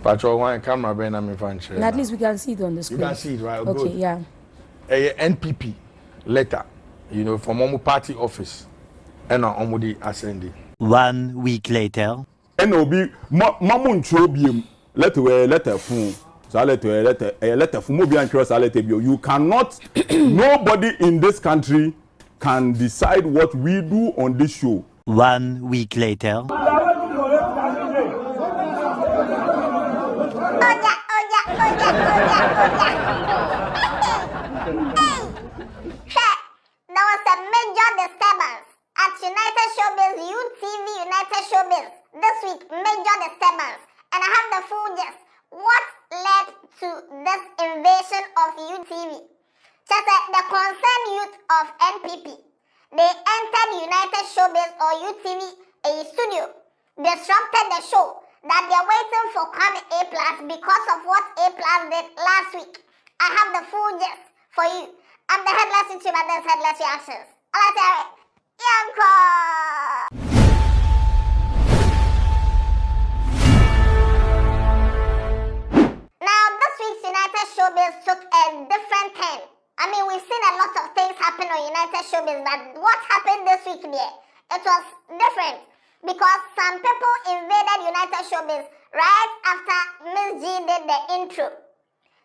Patrol one camera ben I'm in at least we can see it on the screen. You can see it, right? Okay, good. yeah. A NPP letter, from Omo party office, and Omudi ascending. 1 week later. And obi mamun chobium letter phone. So letter from Mobi and Cross you cannot nobody in this country can decide what we do on this show. 1 week later. There was a major disturbance at United Showbiz, UTV United Showbiz this week. Major disturbance, and I have the full gist. What led to this invasion of UTV? Just the concerned youth of NPP. They entered United Showbiz or UTV a studio, disrupted the show that they're waiting for Kwame A-Plus because of what A-Plus did last week. I have the full gist for you. I'm the Headless YouTuber, and this Headless Reactions. I'll tell you. Now, this week's United Showbiz took a different turn. I mean, we've seen a lot of things happen on United Showbiz, but what happened this week there? It was different because some people invaded United Showbiz right after MzGee did the intro.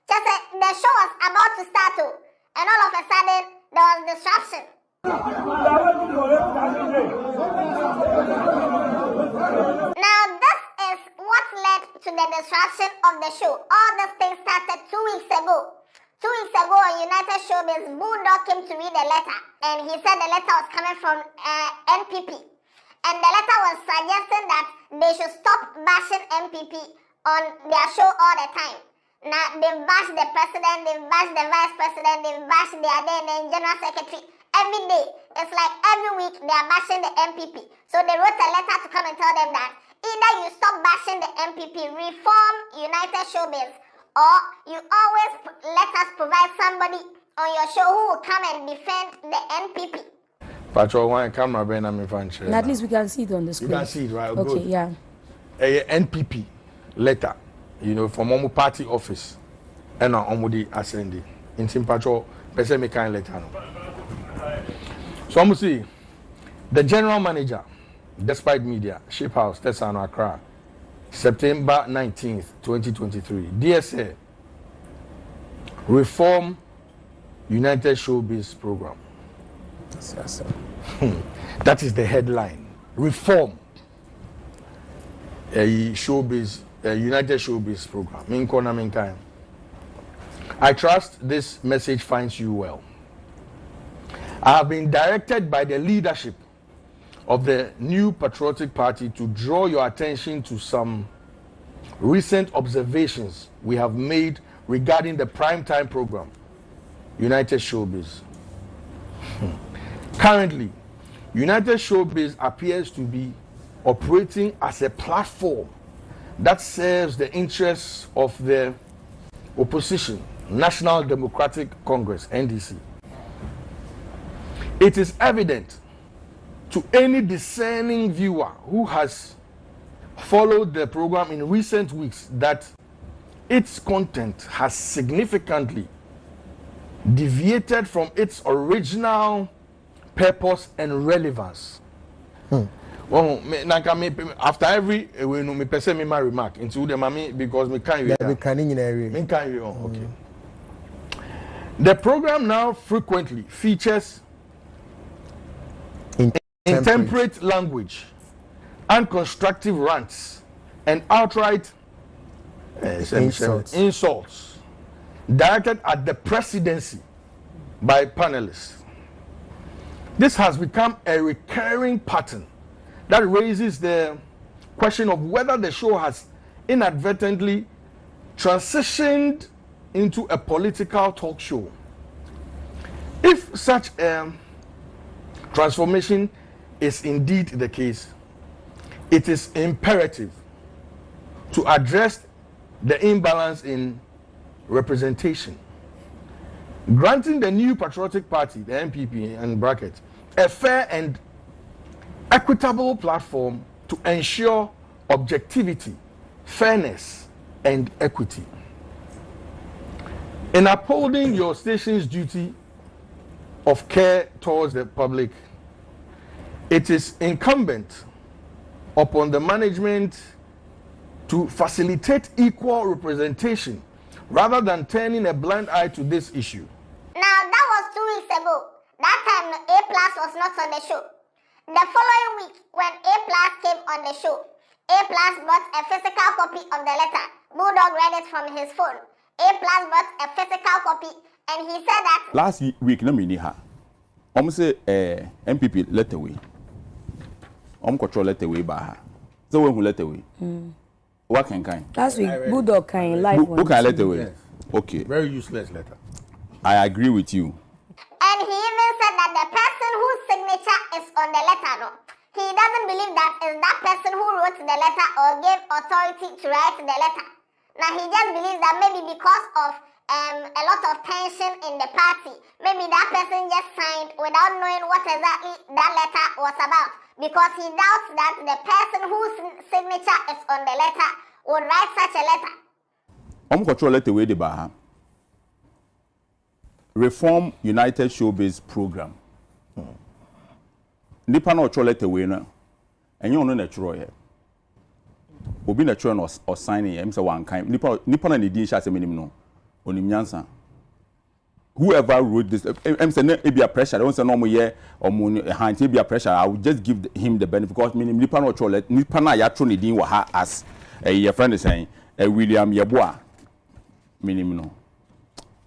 Just the show was about to start, and all of a sudden, there was disruption. Now, this is what led to the disruption of the show. All these things started 2 weeks ago. 2 weeks ago on United Showbiz, Bulldog came to read a letter, and he said the letter was coming from NPP. And the letter was suggesting that they should stop bashing NPP on their show all the time. Now, they've bashed the president, they've bashed the vice president, they've bashed the general secretary. Every day, it's like every week they are bashing the MPP. So they wrote a letter to come and tell them that either you stop bashing the MPP, reform United Showbiz, or you always let us provide somebody on your show who will come and defend the NPP. Patrol one camera ben I'm in at least we can see it on the screen. You can see it, right? Okay, good. yeah. A NPP letter, from Omo party office, and Omudi ascending. In Tim Patrol, person me kind letter. So I'm see the general manager, despite media, Ship House, Tesano Accra, September 19th, 2023. DSA, Reform United Showbiz Program. Yes, That is the headline. Reform Showbiz, United Showbiz Program. I trust this message finds you well. I have been directed by the leadership of the New Patriotic Party to draw your attention to some recent observations we have made regarding the primetime program, United Showbiz. Currently, United Showbiz appears to be operating as a platform that serves the interests of the opposition, National Democratic Congress, NDC. It is evident to any discerning viewer who has followed the program in recent weeks that its content has significantly deviated from its original purpose and relevance. Well, after every me person me my remark into the mommy because me can't okay. The program now frequently features intemperate language, unconstructive rants, and outright insults directed at the presidency by panelists. This has become a recurring pattern that raises the question of whether the show has inadvertently transitioned into a political talk show. If such a transformation is indeed the case, it is imperative to address the imbalance in representation. Granting the New Patriotic Party, the NPP and bracket, a fair and equitable platform to ensure objectivity, fairness, and equity. In upholding your station's duty of care towards the public, it is incumbent upon the management to facilitate equal representation rather than turning a blind eye to this issue. Now, that was 2 weeks ago. That time, A-Plus was not on the show. The following week, when A-Plus came on the show, A-Plus brought a physical copy of the letter. Bulldog read it from his phone. A-Plus brought a physical copy, and he said that... Last week, no me ha. Say MPP let away. Control let away by her. So when who let away? What kind? Last week, Bulldog kind live. Who can let away? Yes. Okay. Very useless letter. I agree with you. And he even said that the person whose signature is on the letter, no, he doesn't believe that is that person who wrote the letter or gave authority to write the letter. Now, he just believes that maybe because of a lot of tension in the party, maybe that person just signed without knowing what exactly that letter was about, because he doubts that the person whose signature is on the letter would write such a letter. Control let away the Baha. Reform United Showbiz program. Nipa no let away na. Enye ono natural here. Obi natural no or signing him say one kind. Nipa na need sha say minim no. Onim nyansa. Whoever wrote this, I'm saying it be a pressure. I don't say no more here or hand it be a pressure. I will just give him the benefit because minim nipa no let nipa na ya tro ne din wa ha as your friend is saying William Yeboah. Minim no.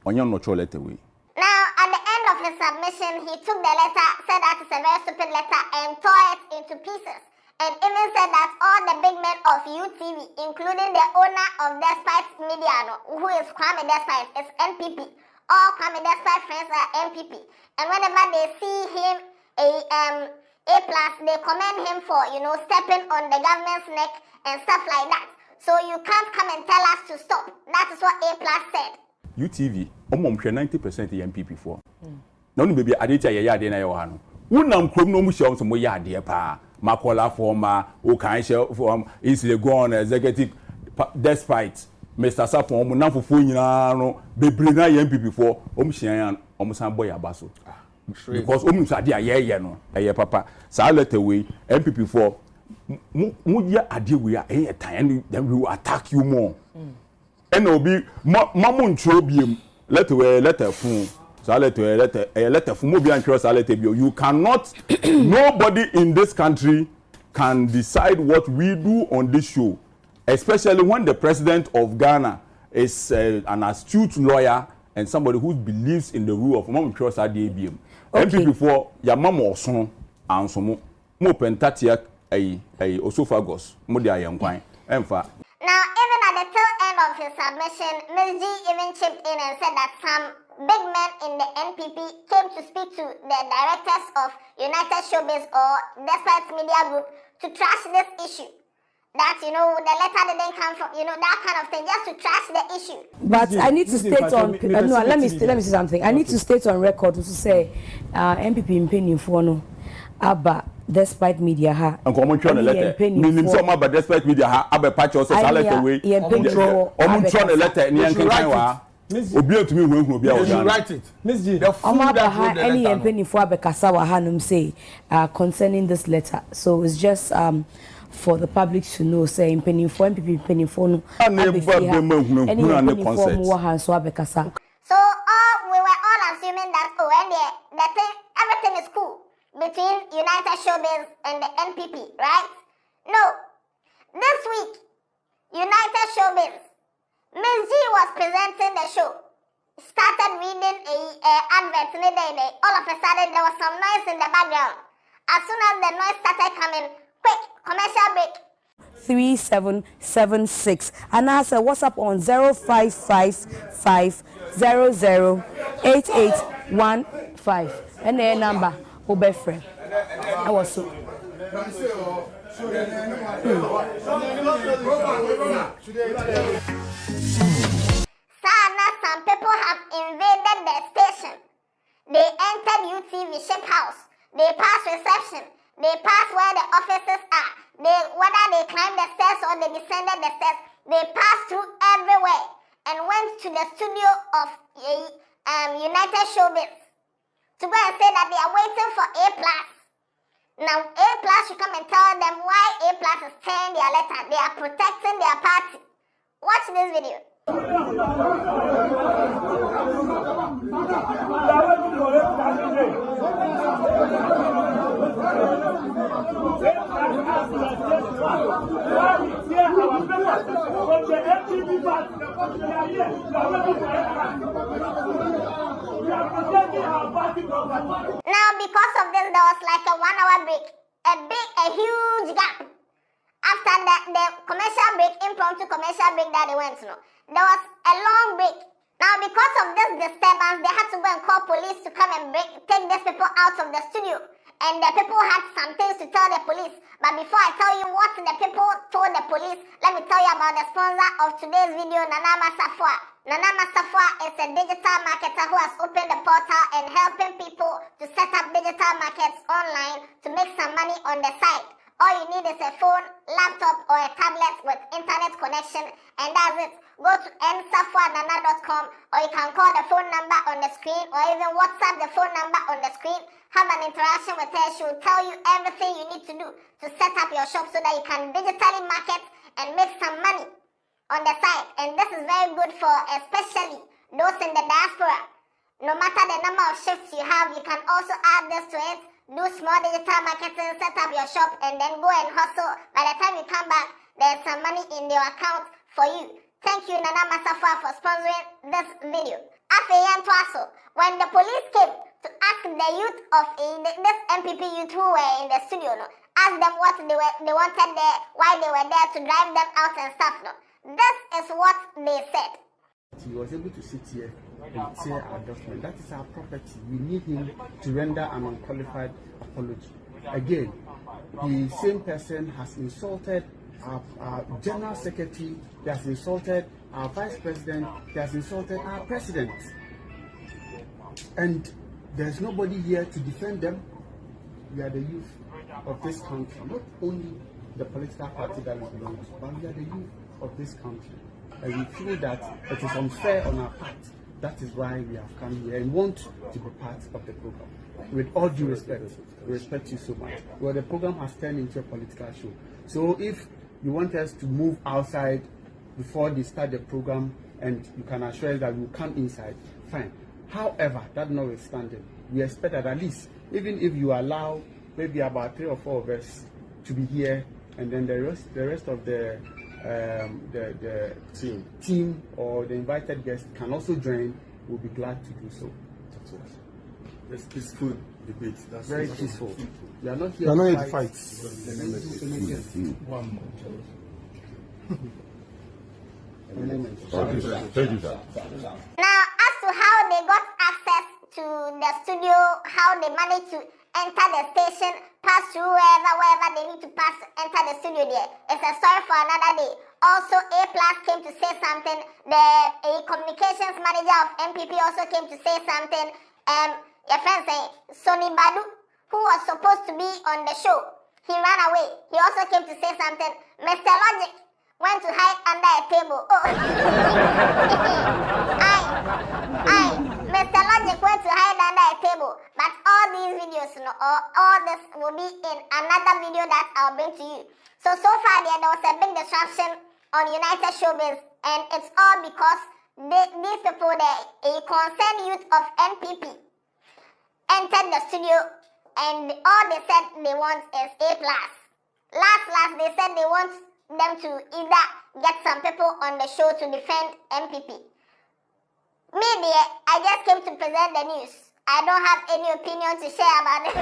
Onye no let away. Now, at the end of his submission, he took the letter, said that it's a very stupid letter, and tore it into pieces. And even said that all the big men of UTV, including the owner of Despite Media, who is Kwame Despite, is NPP. All Kwame Despite friends are NPP. And whenever they see him, A-Plus, they commend him for, stepping on the government's neck and stuff like that. So you can't come and tell us to stop. That is what A-Plus said. UTV, 90% MPP for. No, baby, I did say, yeah, then I want. Unam krom no musha so mo ya de pa makola forma o kan share form is the go on executive despite Mr. Sapon mo na fofo nyina no bebre na MPP for omhia omsan boy abaso because omsade aye no eye papa sa let away MPP for mo ya ade we a eye tan then we will attack you more and obi mamu ntro biem let away letter phone. You cannot, nobody in this country can decide what we do on this show, especially when the president of Ghana is an astute lawyer and somebody who believes in the rule of Mom Trust ADBM. MPP for Yamamo son and some more pentatia a osophagus, Modia Yanquine, and fa. Now, even at the tail end of his submission, MzGee even chipped in and said that some big men in the NPP came to speak to the directors of United Showbiz or Despite Media Group to trash this issue. That, the letter didn't come from, that kind of thing, just to trash the issue. But I need to state on, no, let me say something. I need to state on record to say, MPP in penny for no, Abba. Despite media ha and come try the letter meaning some about despite media ha abe patch also salute away try the letter ni yankan kan wa obi otumi hu obi a o dan write it MzGee the fool that wrote the letter any penny for abekasa wa hanum say concerning this letter, so it's just for the public to know say penny for MPP penny for no any penny for mo ha so abekasa. So we were all assuming that the thing everything is cool between United Showbiz and the NPP, right? No. This week, United Showbiz, MzGee was presenting the show. Started reading a advert, all of a sudden there was some noise in the background. As soon as the noise started coming, quick, commercial break. 3776 and I said what's up on 0555008815 and their number. Friend. I was so. Sana, some people have invaded the station. They entered UTV ship house. They passed reception. They passed where the officers are. Whether they climbed the stairs or they descended the stairs, they passed through went to the studio of United Showbiz to go and say that they are waiting for A-Plus. Now, A-Plus should come and tell them why A-Plus is tearing their letter. They are protecting their party. Watch this video. Now, because of this, there was like a 1 hour break, a huge gap. After the commercial break, impromptu commercial break that they went to, there was a long break. Now, because of this disturbance, they had to go and call police to come and take these people out of the studio. And the people had some things to tell the police. But before I tell you what the people told the police, let me tell you about the sponsor of today's video, Nana Masafwa. Nana Masafwa is a digital marketer who has opened a portal and helping people to set up digital markets online to make some money on the side. All you need is a phone, laptop, or a tablet with internet connection, and that's it. Go to nsafwanana.com, or you can call the phone number on the screen, or even WhatsApp the phone number on the screen. Have an interaction with her. She will tell you everything you need to do to set up your shop so that you can digitally market and make some money on the side. And this is very good for especially those in the diaspora. No matter the number of shifts you have, you can also add this to it. Do small digital marketing, set up your shop, and then go and hustle. By the time you come back, there's some money in your account for you. Thank you, Nana Masafwa, for sponsoring this video. When the police came to ask the youth of this MPP youth who were in the studio, ask them what they wanted there, why they were there, to drive them out and stuff. This is what they said. He was able to sit here and say our document. That is our property. We need him to render an unqualified apology. Again, the same person has insulted our general secretary, he has insulted our vice president, he has insulted our president. And there's nobody here to defend them. We are the youth of this country, not only the political party that we belong to, but we are the youth of this country. And we feel that it is unfair on our part. That is why we have come here and want to be part of the program. With all due respect, we respect you so much. Well, the program has turned into a political show. So if you want us to move outside before they start the program and you can assure us that we will come inside, fine. However, that notwithstanding, we expect that at least, even if you allow maybe about 3 or 4 of us to be here, and then the rest of the team or the invited guests can also join, we'll be glad to do so. It's peaceful debate. That's very peaceful. We are not here to fight. One more. Thank you, sir. Now, as to how they got access to the studio, how they managed to enter the station, pass through wherever they need to pass to enter the studio there, it's a story for another day. Also, A-Plus came to say something. The communications manager of NPP also came to say something. Your friend saying, Sonny Badu, who was supposed to be on the show, he ran away. He also came to say something. Mr. Logic went to hide under a table. Oh. Mr. Logic went to hide under a table. But all these videos, all this will be in another video that I'll bring to you. So far there was a big disruption on United Showbiz, and it's all because these people, a concerned youth of NPP, entered the studio, and all they said they want is A-Plus. Last, they said they want them to either get some people on the show to defend NPP. Me, I just came to present the news. I don't have any opinion to share about it.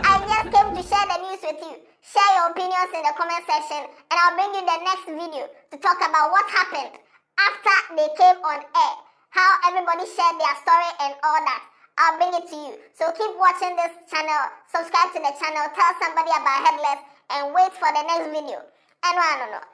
I just came to share the news with you. Share your opinions in the comment section, and I'll bring you the next video to talk about what happened after they came on air. How everybody shared their story and all that. I'll bring it to you. So keep watching this channel, subscribe to the channel, tell somebody about Headless, and wait for the next video. And I don't know.